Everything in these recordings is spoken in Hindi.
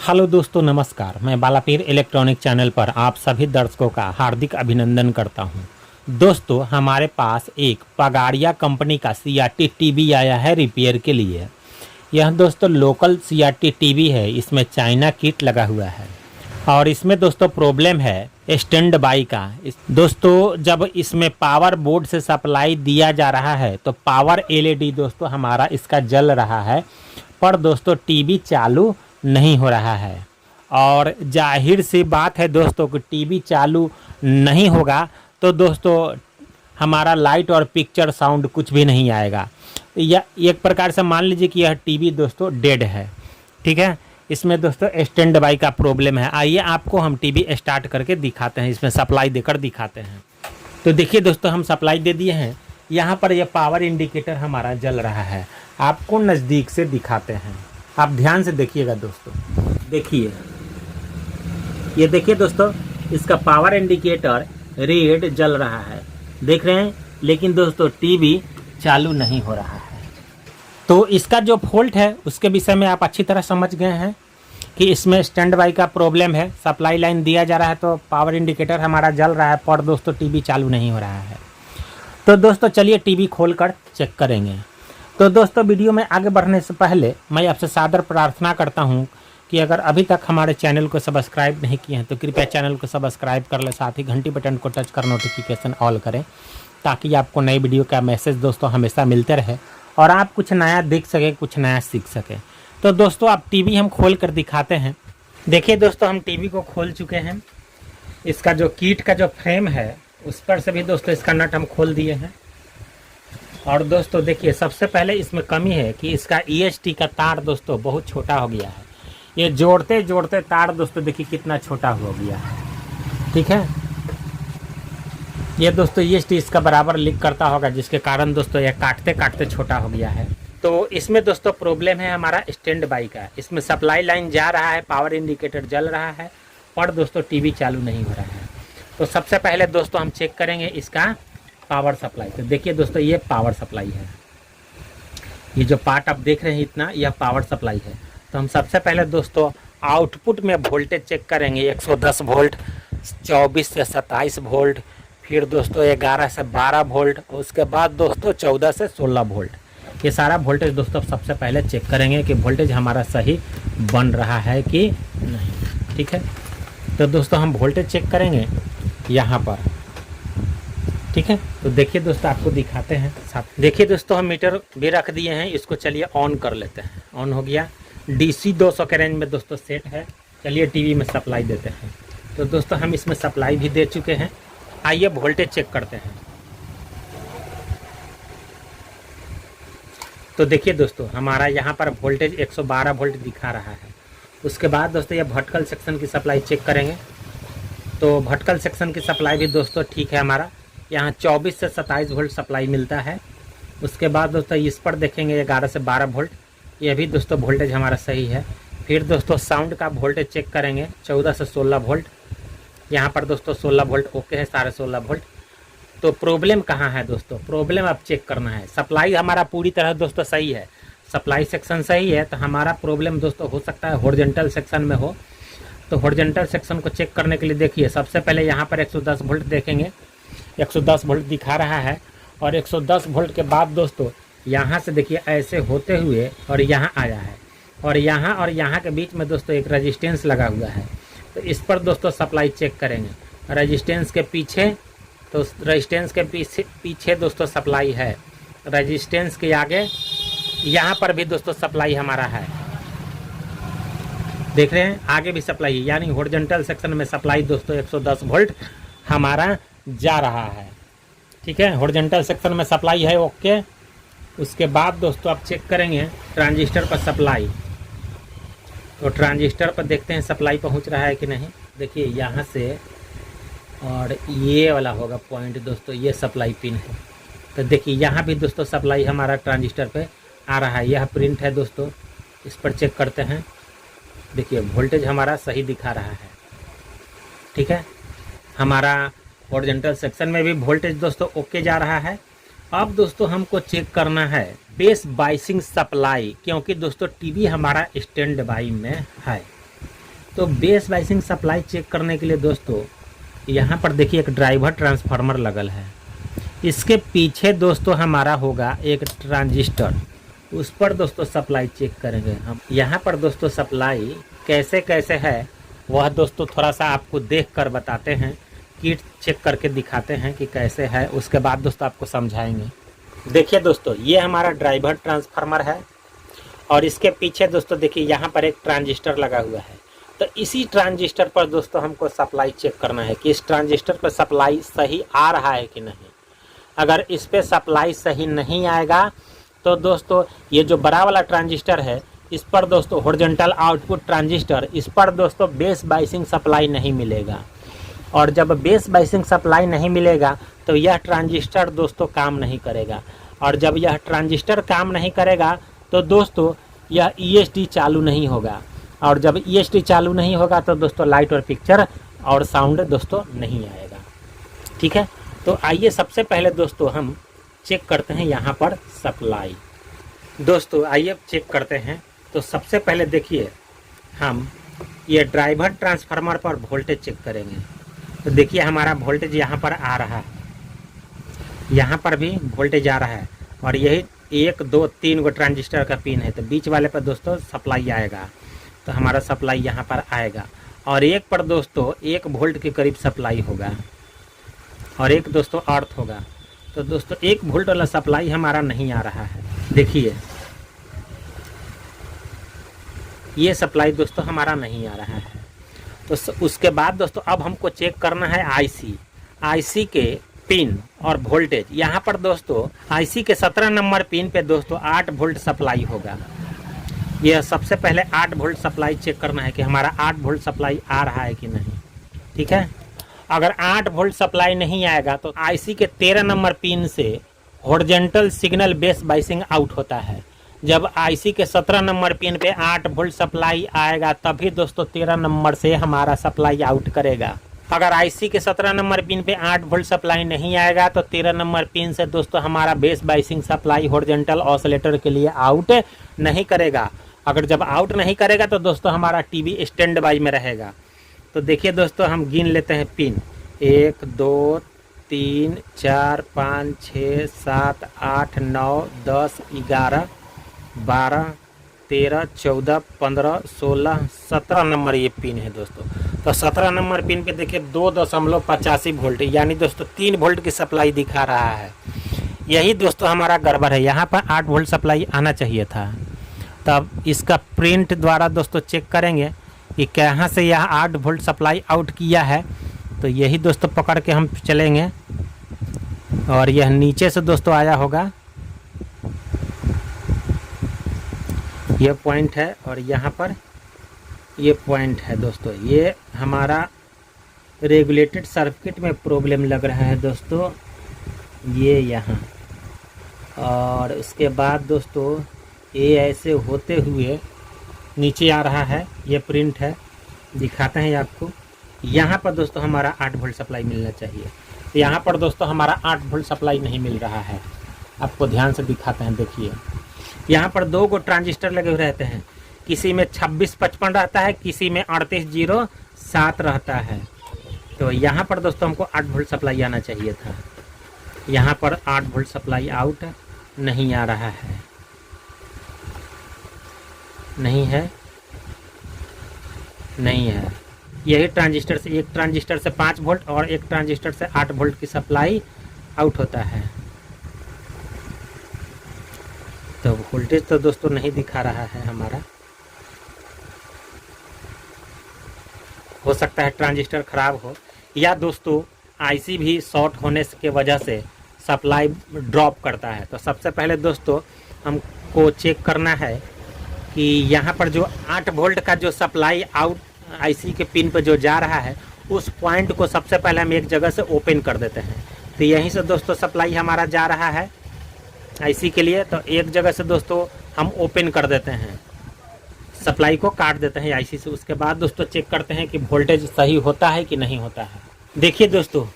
हेलो दोस्तों, नमस्कार। मैं बालापीर इलेक्ट्रॉनिक चैनल पर आप सभी दर्शकों का हार्दिक अभिनंदन करता हूं। दोस्तों, हमारे पास एक पगाड़िया कंपनी का CRT टीवी आया है रिपेयर के लिए। यह दोस्तों लोकल CRT टीवी है। इसमें चाइना किट लगा हुआ है और इसमें दोस्तों प्रॉब्लम है स्टैंड बाई का। दोस्तों, जब इसमें पावर बोर्ड से सप्लाई दिया जा रहा है तो पावर LED दोस्तों हमारा इसका जल रहा है, पर दोस्तों टीवी चालू नहीं हो रहा है। और जाहिर सी बात है दोस्तों कि टीवी चालू नहीं होगा तो दोस्तों हमारा लाइट और पिक्चर साउंड कुछ भी नहीं आएगा। या एक प्रकार से मान लीजिए कि यह टीवी दोस्तों डेड है। ठीक है, इसमें दोस्तों स्टैंड बाई का प्रॉब्लम है। आइए आपको हम टीवी स्टार्ट करके दिखाते हैं, इसमें सप्लाई देकर दिखाते हैं। तो देखिए दोस्तों, हम सप्लाई दे दिए हैं। यहाँ पर यह पावर इंडिकेटर हमारा जल रहा है। आपको नज़दीक से दिखाते हैं, आप ध्यान से देखिएगा दोस्तों। देखिए, ये देखिए दोस्तों, इसका पावर इंडिकेटर रेड जल रहा है, देख रहे हैं, लेकिन दोस्तों टीवी चालू नहीं हो रहा है। तो इसका जो फॉल्ट है उसके विषय में आप अच्छी तरह समझ गए हैं कि इसमें स्टैंड बाई का प्रॉब्लम है। सप्लाई लाइन दिया जा रहा है तो पावर इंडिकेटर हमारा जल रहा है, पर दोस्तों टीवी चालू नहीं हो रहा है। तो दोस्तों चलिए टीवी खोल कर चेक करेंगे। तो दोस्तों, वीडियो में आगे बढ़ने से पहले मैं आपसे सादर प्रार्थना करता हूं कि अगर अभी तक हमारे चैनल को सब्सक्राइब नहीं किए हैं तो कृपया चैनल को सब्सक्राइब कर ले, साथ ही घंटी बटन को टच कर नोटिफिकेशन ऑल करें, ताकि आपको नई वीडियो का मैसेज दोस्तों हमेशा मिलते रहे और आप कुछ नया देख सकें, कुछ नया सीख सकें। तो दोस्तों आप टीवी हम खोल कर दिखाते हैं। देखिए दोस्तों, हम टीवी को खोल चुके हैं। इसका जो कीट का जो फ्रेम है उस पर से भी दोस्तों इसका नट हम खोल दिए हैं। और दोस्तों देखिए, सबसे पहले इसमें कमी है कि इसका EST का तार दोस्तों बहुत छोटा हो गया है। ये जोड़ते जोड़ते तार दोस्तों देखिए कितना छोटा हो गया है। ठीक है, ये दोस्तों EST इसका बराबर लीक करता होगा, जिसके कारण दोस्तों यह काटते काटते छोटा हो गया है। तो इसमें दोस्तों प्रॉब्लम है हमारा स्टैंड बाई का। इसमें सप्लाई लाइन जा रहा है, पावर इंडिकेटर जल रहा है, और दोस्तों टीवी चालू नहीं हो रहा है। तो सबसे पहले दोस्तों हम चेक करेंगे इसका पावर सप्लाई। तो देखिए दोस्तों, ये पावर सप्लाई है। ये जो पार्ट आप देख रहे हैं इतना, यह पावर सप्लाई है। तो हम सबसे पहले दोस्तों आउटपुट में वोल्टेज चेक करेंगे। 110 वोल्ट, 24 से 27 वोल्ट, फिर दोस्तों 11 से 12 वोल्ट, उसके बाद दोस्तों 14 से 16 वोल्ट। ये सारा वोल्टेज दोस्तों सबसे पहले चेक करेंगे कि वोल्टेज हमारा सही बन रहा है कि नहीं। ठीक है, तो दोस्तों हम वोल्टेज चेक करेंगे यहाँ पर। ठीक है, तो देखिए दोस्तों, आपको दिखाते हैं साथ। देखिए दोस्तों, हम मीटर भी रख दिए हैं, इसको चलिए ऑन कर लेते हैं। ऑन हो गया, DC 200 के रेंज में दोस्तों सेट है। चलिए टीवी में सप्लाई देते हैं। तो दोस्तों हम इसमें सप्लाई भी दे चुके हैं। आइए वोल्टेज चेक करते हैं। तो देखिए दोस्तों, हमारा यहाँ पर वोल्टेज 112 वोल्ट दिखा रहा है। उसके बाद दोस्तों ये वर्टिकल सेक्शन की सप्लाई चेक करेंगे। तो वर्टिकल सेक्शन की सप्लाई भी दोस्तों ठीक है, हमारा यहाँ 24 से 27 वोल्ट सप्लाई मिलता है। उसके बाद दोस्तों इस पर देखेंगे 11 से 12 वोल्ट, यह भी दोस्तों वोल्टेज हमारा सही है। फिर दोस्तों साउंड का वोल्टेज चेक करेंगे, 14 से 16 वोल्ट, यहाँ पर दोस्तों 16 वोल्ट ओके है, 16.5 वोल्ट। तो प्रॉब्लम कहाँ है दोस्तों? प्रॉब्लम अब चेक करना है। सप्लाई हमारा पूरी तरह दोस्तों सही है, सप्लाई सेक्शन सही है, तो हमारा प्रॉब्लम दोस्तों हो सकता है हॉरिजॉन्टल सेक्शन में हो। तो हॉरिजॉन्टल सेक्शन को चेक करने के लिए देखिए, सबसे पहले यहाँ पर 110 वोल्ट देखेंगे, 110 वोल्ट दिखा रहा है। और 110 वोल्ट के बाद दोस्तों यहाँ से देखिए ऐसे होते हुए और यहाँ आया है, और यहाँ के बीच में दोस्तों एक रेजिस्टेंस लगा हुआ है। तो इस पर दोस्तों सप्लाई चेक करेंगे। रेजिस्टेंस के पीछे, तो रेजिस्टेंस के पीछे दोस्तों सप्लाई है। रेजिस्टेंस के आगे यहाँ पर भी दोस्तों सप्लाई हमारा है, देख रहे हैं, आगे भी सप्लाई है। यानी हॉरिजॉन्टल सेक्शन में सप्लाई दोस्तों 110 वोल्ट हमारा जा रहा है। ठीक है, हॉरिजॉन्टल सेक्शन में सप्लाई है ओके। उसके बाद दोस्तों आप चेक करेंगे ट्रांजिस्टर पर सप्लाई। तो ट्रांजिस्टर पर देखते हैं सप्लाई पहुंच रहा है कि नहीं। देखिए यहाँ से, और ये वाला होगा पॉइंट दोस्तों, ये सप्लाई पिन है। तो देखिए यहाँ भी दोस्तों सप्लाई हमारा ट्रांजिस्टर पे आ रहा है। यह प्रिंट है दोस्तों, इस पर चेक करते हैं। देखिए वोल्टेज हमारा सही दिखा रहा है। ठीक है, हमारा हॉरिजॉन्टल सेक्शन में भी वोल्टेज दोस्तों ओके जा रहा है। अब दोस्तों हमको चेक करना है बेस बाइसिंग सप्लाई, क्योंकि दोस्तों टीवी हमारा स्टैंड बाई में है। तो बेस बाइसिंग सप्लाई चेक करने के लिए दोस्तों यहाँ पर देखिए एक ड्राइवर ट्रांसफार्मर लगल है। इसके पीछे दोस्तों हमारा होगा एक ट्रांजिस्टर, उस पर दोस्तों सप्लाई चेक करेंगे हम। यहाँ पर दोस्तों सप्लाई कैसे कैसे है वह दोस्तों थोड़ा सा आपको देख कर बताते हैं, किट चेक करके दिखाते हैं कि कैसे है, उसके बाद दोस्तों आपको समझाएंगे। देखिए दोस्तों ये हमारा ड्राइवर ट्रांसफार्मर है और इसके पीछे दोस्तों देखिए यहाँ पर एक ट्रांजिस्टर लगा हुआ है। तो इसी ट्रांजिस्टर पर दोस्तों हमको सप्लाई चेक करना है कि इस ट्रांजिस्टर पर सप्लाई सही आ रहा है कि नहीं। अगर इस पर सप्लाई सही नहीं आएगा तो दोस्तों ये जो बड़ा वाला ट्रांजिस्टर है इस पर दोस्तों हॉरिजॉन्टल आउटपुट ट्रांजिस्टर, इस पर दोस्तों बेस बाइसिंग सप्लाई नहीं मिलेगा। और जब बेस बाइसिंग सप्लाई नहीं मिलेगा तो यह ट्रांजिस्टर दोस्तों काम नहीं करेगा। और जब यह ट्रांजिस्टर काम नहीं करेगा तो दोस्तों यह ESD चालू नहीं होगा। और जब ESD चालू नहीं होगा तो दोस्तों लाइट और पिक्चर और साउंड दोस्तों नहीं आएगा। ठीक है, तो आइए सबसे पहले दोस्तों हम चेक करते हैं यहाँ पर सप्लाई। दोस्तों आइए चेक करते हैं। तो सबसे पहले देखिए हम ये ड्राइवर ट्रांसफार्मर पर वोल्टेज चेक करेंगे। तो देखिए हमारा वोल्टेज यहाँ पर आ रहा है, यहाँ पर भी वोल्टेज आ रहा है और यही 1 2 3 गो ट्रांजिस्टर का पिन है। तो बीच वाले पर दोस्तों सप्लाई आएगा, तो हमारा सप्लाई यहाँ पर आएगा। और एक पर दोस्तों 1 वोल्ट के करीब सप्लाई होगा और एक दोस्तों अर्थ होगा। तो दोस्तों 1 वोल्ट वाला सप्लाई हमारा नहीं आ रहा है। देखिए ये सप्लाई दोस्तों हमारा नहीं आ रहा है। तो उसके बाद दोस्तों अब हमको चेक करना है आईसी के पिन और वोल्टेज। यहाँ पर दोस्तों आईसी के 17 नंबर पिन पे दोस्तों 8 वोल्ट सप्लाई होगा। यह सबसे पहले 8 वोल्ट सप्लाई चेक करना है कि हमारा 8 वोल्ट सप्लाई आ रहा है कि नहीं। ठीक है, अगर 8 वोल्ट सप्लाई नहीं आएगा तो आईसी के 13 नंबर पिन से horizontal signal base biasing out होता है। जब आईसी के 17 नंबर पिन पे 8 वोल्ट सप्लाई आएगा तभी दोस्तों 13 नंबर से हमारा सप्लाई आउट करेगा। अगर आईसी के 17 नंबर पिन पे 8 वोल्ट सप्लाई नहीं आएगा तो 13 नंबर पिन से दोस्तों हमारा base biasing supply horizontal oscillator के लिए आउट नहीं करेगा। अगर जब आउट नहीं करेगा तो दोस्तों हमारा टीवी स्टैंड बाई में रहेगा। तो देखिए दोस्तों हम गिन लेते हैं पिन 1 2 3 4 5 6 7 8 9 10 11 12 13 14 15 16 17 नंबर ये पिन है दोस्तों। तो 17 नंबर पिन पे देखिए 2.85 वोल्ट यानी दोस्तों 3 वोल्ट की सप्लाई दिखा रहा है। यही दोस्तों हमारा गड़बड़ है, यहाँ पर 8 वोल्ट सप्लाई आना चाहिए था। तब इसका प्रिंट द्वारा दोस्तों चेक करेंगे कि कहाँ से यह 8 वोल्ट सप्लाई आउट किया है। तो यही दोस्तों पकड़ के हम चलेंगे और यह नीचे से दोस्तों आया होगा, यह पॉइंट है और यहाँ पर ये पॉइंट है दोस्तों। ये हमारा रेगुलेटेड सर्किट में प्रॉब्लम लग रहा है दोस्तों, ये यहाँ। और उसके बाद दोस्तों ये ऐसे होते हुए नीचे आ रहा है, ये प्रिंट है, दिखाते हैं आपको। यहाँ पर दोस्तों हमारा 8 वोल्ट सप्लाई मिलना चाहिए। तो यहाँ पर दोस्तों हमारा 8 वोल्ट सप्लाई नहीं मिल रहा है, आपको ध्यान से दिखाते हैं। देखिए यहाँ पर 2 गो ट्रांजिस्टर लगे हुए रहते हैं, किसी में 2655 रहता है, किसी में 3807 रहता है। तो यहाँ पर दोस्तों हमको 8 वोल्ट सप्लाई आना चाहिए था, यहाँ पर 8 वोल्ट सप्लाई आउट नहीं आ रहा है, नहीं है, नहीं है। यही ट्रांजिस्टर से, एक ट्रांजिस्टर से 5 वोल्ट और एक ट्रांजिस्टर से 8 वोल्ट की सप्लाई आउट होता है। तो वोल्टेज तो दोस्तों नहीं दिखा रहा है हमारा, हो सकता है ट्रांजिस्टर खराब हो या दोस्तों आईसी भी शॉर्ट होने के वजह से सप्लाई ड्रॉप करता है। तो सबसे पहले दोस्तों हमको चेक करना है कि यहाँ पर जो 8 वोल्ट का जो सप्लाई आउट आईसी के पिन पर जो जा रहा है उस पॉइंट को सबसे पहले हम एक जगह से ओपन कर देते हैं। तो यहीं से दोस्तों सप्लाई हमारा जा रहा है आईसी के लिए। तो एक जगह से दोस्तों हम ओपन कर देते हैं, सप्लाई को काट देते हैं आईसी से। उसके बाद दोस्तों चेक करते हैं कि वोल्टेज सही होता है कि नहीं होता है। देखिए दोस्तों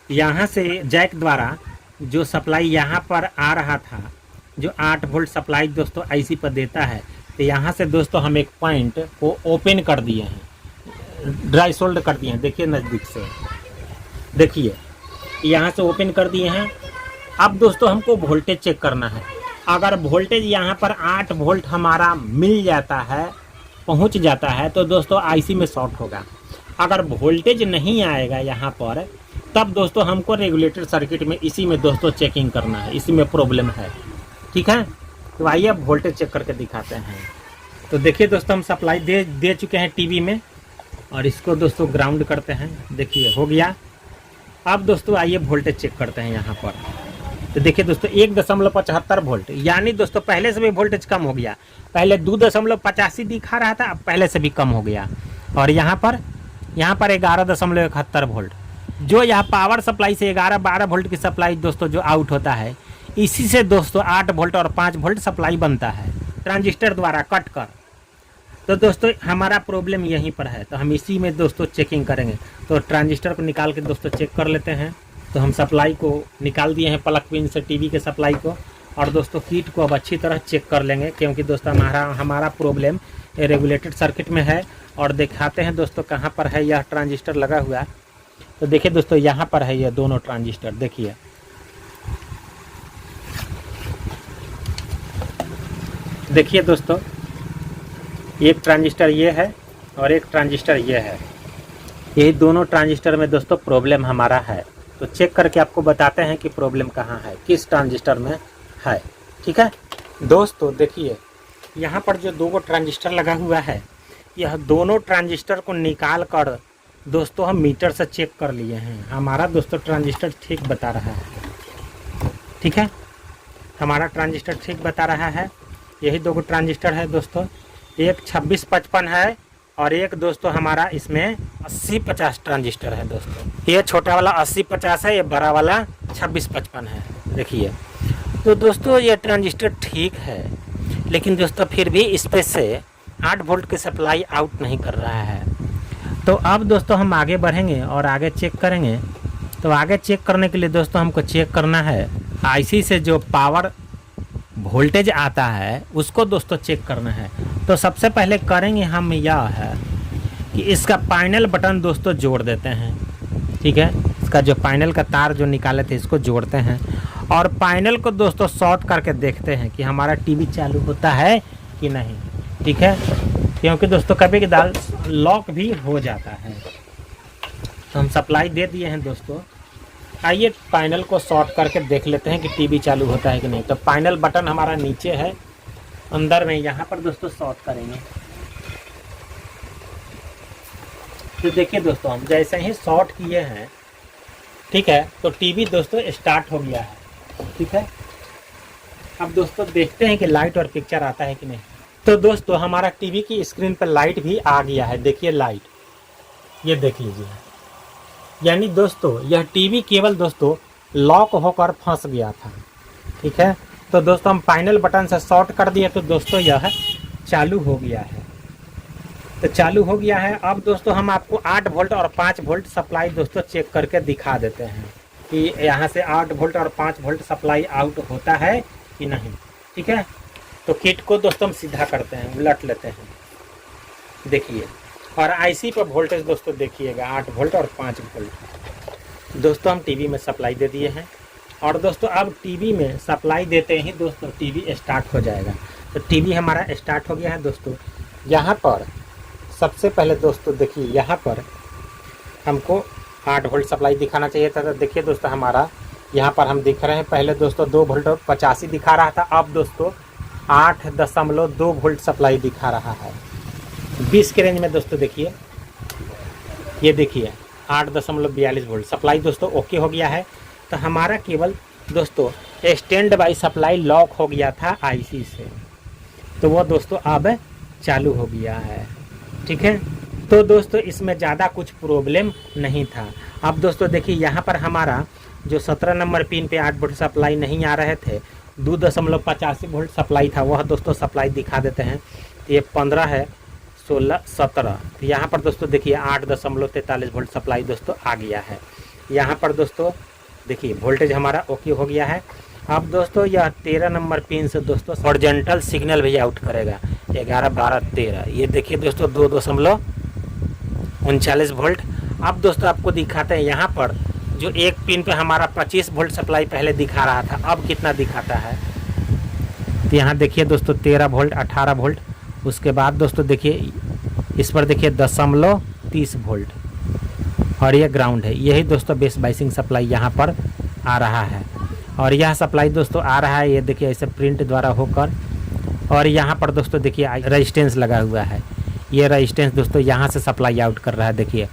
यहाँ से जैक द्वारा जो सप्लाई यहाँ पर आ रहा था, जो 8 वोल्ट सप्लाई दोस्तों आईसी पर देता है, तो यहाँ से दोस्तों हम एक पॉइंट को ओपन कर दिए हैं। ड्राई सोल्ड कर दिए हैं, देखिए नज़दीक से, देखिए यहाँ से ओपन कर दिए हैं। अब दोस्तों हमको वोल्टेज चेक करना है। अगर वोल्टेज यहाँ पर 8 वोल्ट हमारा मिल जाता है, पहुँच जाता है, तो दोस्तों आईसी में शॉर्ट होगा। अगर वोल्टेज नहीं आएगा यहाँ पर, तब दोस्तों हमको रेगुलेटर सर्किट में इसी में दोस्तों चेकिंग करना है, इसी में प्रॉब्लम है। ठीक है, तो आइए अब वोल्टेज चेक करके दिखाते हैं। तो देखिए दोस्तों, हम सप्लाई दे चुके हैं टीवी में, और इसको दोस्तों ग्राउंड करते हैं। देखिए हो गया। अब दोस्तों आइए वोल्टेज चेक करते हैं यहाँ पर। तो देखिए दोस्तों 1.75 वोल्ट, यानी दोस्तों पहले से भी वोल्टेज कम हो गया। पहले 2.85 दिखा रहा था, अब पहले से भी कम हो गया। और यहाँ पर 11.71 वोल्ट, जो यहाँ पावर सप्लाई से 11-12 वोल्ट की सप्लाई दोस्तों जो आउट होता है, इसी से दोस्तों 8 वोल्ट और 5 वोल्ट सप्लाई बनता है ट्रांजिस्टर द्वारा कट कर। तो दोस्तों हमारा प्रॉब्लम यहीं पर है, तो हम इसी में दोस्तों चेकिंग करेंगे। तो ट्रांजिस्टर को निकाल के दोस्तों चेक कर लेते हैं। तो हम सप्लाई को निकाल दिए हैं प्लग पिन से टीवी के सप्लाई को, और दोस्तों कीट को अब अच्छी तरह चेक कर लेंगे, क्योंकि दोस्तों हमारा प्रॉब्लम रेगुलेटेड सर्किट में है। और दिखाते हैं दोस्तों कहाँ पर है यह ट्रांजिस्टर लगा हुआ। तो देखिए दोस्तों यहाँ पर है ये दोनों ट्रांजिस्टर, देखिए देखिए दोस्तों, एक ट्रांजिस्टर ये है और एक ट्रांजिस्टर ये है। यही दोनों ट्रांजिस्टर में दोस्तों प्रॉब्लम हमारा है। तो चेक करके आपको बताते हैं कि प्रॉब्लम कहाँ है, किस ट्रांजिस्टर में है। ठीक है दोस्तों, देखिए यहाँ पर जो 2 ट्रांजिस्टर लगा हुआ है, यह दोनों ट्रांजिस्टर को निकाल कर दोस्तों हम मीटर से चेक कर लिए हैं। हमारा दोस्तों ट्रांजिस्टर ठीक बता रहा है। ठीक है, हमारा ट्रांजिस्टर ठीक बता रहा है। यही 2 ट्रांजिस्टर है दोस्तों, एक 2655 है और एक दोस्तों हमारा इसमें 8050 ट्रांजिस्टर है दोस्तों। ये छोटा वाला 8050 है, ये बड़ा वाला 2655 है। देखिए तो दोस्तों ये ट्रांजिस्टर ठीक है, लेकिन दोस्तों फिर भी इसमें से 8 वोल्ट की सप्लाई आउट नहीं कर रहा है। तो अब दोस्तों हम आगे बढ़ेंगे और आगे चेक करेंगे। तो आगे चेक करने के लिए दोस्तों हमको चेक करना है आईसी से जो पावर वोल्टेज आता है उसको दोस्तों चेक करना है। तो सबसे पहले करेंगे हम यह है कि इसका पैनल बटन दोस्तों जोड़ देते हैं। ठीक है, इसका जो पैनल का तार जो निकाले थे इसको जोड़ते हैं, और पैनल को दोस्तों शॉर्ट करके देखते हैं कि हमारा टीवी चालू होता है कि नहीं। ठीक है, क्योंकि दोस्तों कभी कदार लॉक भी हो जाता है। तो हम सप्लाई दे दिए हैं दोस्तों। आइए पैनल को शॉर्ट करके देख लेते हैं कि टीवी चालू होता है कि नहीं। तो पैनल बटन हमारा नीचे है अंदर में, यहाँ पर दोस्तों शॉर्ट करेंगे। तो देखिए दोस्तों हम जैसे ही शॉर्ट किए हैं, ठीक है, तो टीवी दोस्तों स्टार्ट हो गया है। ठीक है, अब दोस्तों देखते हैं कि लाइट और पिक्चर आता है कि नहीं। तो दोस्तों हमारा टीवी की स्क्रीन पर लाइट भी आ गया है। देखिए लाइट, ये देख लीजिए। यानी दोस्तों यह टीवी केवल दोस्तों लॉक होकर फंस गया था। ठीक है, तो दोस्तों हम पैनल बटन से शॉर्ट कर दिए, तो दोस्तों यह चालू हो गया है। तो चालू हो गया है। अब दोस्तों हम आपको 8 वोल्ट और 5 वोल्ट सप्लाई दोस्तों चेक करके दिखा देते हैं कि यहाँ से 8 वोल्ट और 5 वोल्ट सप्लाई आउट होता है कि नहीं। ठीक है, तो किट को दोस्तों हम सीधा करते हैं, उलट लेते हैं। देखिए, और आईसी पर वोल्टेज दोस्तों देखिएगा 8 वोल्ट और 5 वोल्ट दोस्तों हम टीवी में सप्लाई दे दिए हैं। और दोस्तों अब टीवी में सप्लाई देते ही दोस्तों टीवी स्टार्ट हो जाएगा। तो टीवी हमारा स्टार्ट हो गया है दोस्तों। यहाँ पर सबसे पहले दोस्तों देखिए, यहाँ पर हमको 8 वोल्ट सप्लाई दिखाना चाहिए था। तो देखिए दोस्तों हमारा यहाँ पर हम दिख रहे हैं, पहले दोस्तों 2 वोल्ट और 85 दिखा रहा था, अब दोस्तों 8.2 वोल्ट सप्लाई दिखा रहा है 20 के रेंज में। दोस्तों देखिए, ये देखिए 8.42 वोल्ट सप्लाई दोस्तों ओके हो गया है। तो हमारा केवल दोस्तों स्टैंड बाई सप्लाई लॉक हो गया था आईसी से, तो वो दोस्तों अब चालू हो गया है। ठीक है, तो दोस्तों इसमें ज़्यादा कुछ प्रॉब्लम नहीं था। अब दोस्तों देखिए यहाँ पर हमारा जो 17 नंबर पिन पे 8 वोल्ट सप्लाई नहीं आ रहे थे, 2.85 वोल्ट सप्लाई था, वह दोस्तों सप्लाई दिखा देते हैं। तो ये 15 है, 16, 17। तो यहाँ पर दोस्तों देखिए 8.43 वोल्ट सप्लाई दोस्तों आ गया है। यहाँ पर दोस्तों देखिए वोल्टेज हमारा ओके हो गया है। अब दोस्तों यह 13 नंबर पिन से दोस्तों हॉरिजॉन्टल सिग्नल भी आउट करेगा 11, 12, 13। ये देखिए दोस्तों 39 वोल्ट। अब दोस्तों आपको दिखाते हैं यहाँ पर जो एक पिन पे हमारा 25 वोल्ट सप्लाई पहले दिखा रहा था, अब कितना दिखाता है। तो यहाँ देखिए दोस्तों 13 वोल्ट, 18 वोल्ट। उसके बाद दोस्तों देखिए इस पर देखिए 0.30 वोल्ट और ये ग्राउंड है। यही दोस्तों बेस बाइसिंग सप्लाई यहाँ पर आ रहा है और यह सप्लाई दोस्तों आ रहा है, ये देखिए ऐसे प्रिंट द्वारा होकर। और यहाँ पर दोस्तों देखिए रेजिस्टेंस लगा हुआ है, ये रेजिस्टेंस दोस्तों यहाँ से सप्लाई आउट कर रहा है। देखिए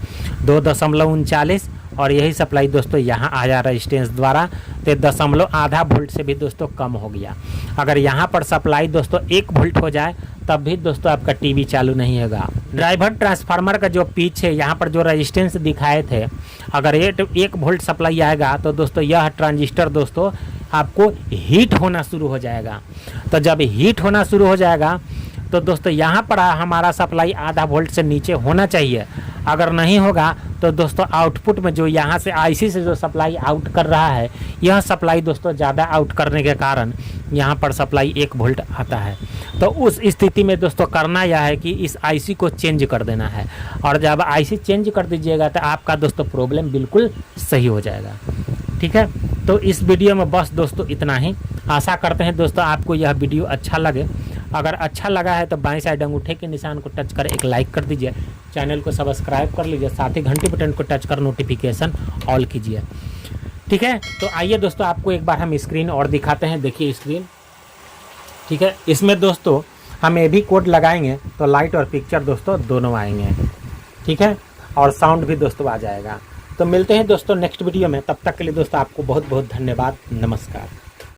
2.39 और यही सप्लाई दोस्तों यहाँ आया रेजिस्टेंस द्वारा, तो 0.5 वोल्ट से भी दोस्तों कम हो गया। अगर यहाँ पर सप्लाई दोस्तों 1 वोल्ट हो जाए तब भी दोस्तों आपका टीवी चालू नहीं होगा। ड्राइवर ट्रांसफार्मर का जो पिच है, यहाँ पर जो रेजिस्टेंस दिखाए थे, अगर 1 वोल्ट सप्लाई आएगा तो दोस्तों यह ट्रांजिस्टर दोस्तों आपको हीट होना शुरू हो जाएगा। तो जब हीट होना शुरू हो जाएगा तो दोस्तों यहाँ पर हमारा सप्लाई आधा वोल्ट से नीचे होना चाहिए। अगर नहीं होगा तो दोस्तों आउटपुट में जो यहाँ से आईसी से जो सप्लाई आउट कर रहा है, यह सप्लाई दोस्तों ज़्यादा आउट करने के कारण यहाँ पर सप्लाई 1 वोल्ट आता है। तो उस स्थिति में दोस्तों करना यह है कि इस आईसी को चेंज कर देना है, और जब आईसी चेंज कर दीजिएगा तो आपका दोस्तों प्रॉब्लम बिल्कुल सही हो जाएगा। ठीक है, तो इस वीडियो में बस दोस्तों इतना ही। आशा करते हैं दोस्तों आपको यह वीडियो अच्छा लगे। अगर अच्छा लगा है तो बाएं साइड अंगूठे के निशान को टच कर एक लाइक कर दीजिए, चैनल को सब्सक्राइब कर लीजिए, साथ ही घंटी बटन को टच कर नोटिफिकेशन ऑल कीजिए। ठीक है, तो आइए दोस्तों आपको एक बार हम स्क्रीन और दिखाते हैं। देखिए स्क्रीन, ठीक है, इसमें दोस्तों हम ये भी कोड लगाएंगे तो लाइट और पिक्चर दोस्तों दोनों आएंगे। ठीक है, और साउंड भी दोस्तों आ जाएगा। तो मिलते हैं दोस्तों नेक्स्ट वीडियो में, तब तक के लिए दोस्तों आपको बहुत बहुत धन्यवाद। नमस्कार।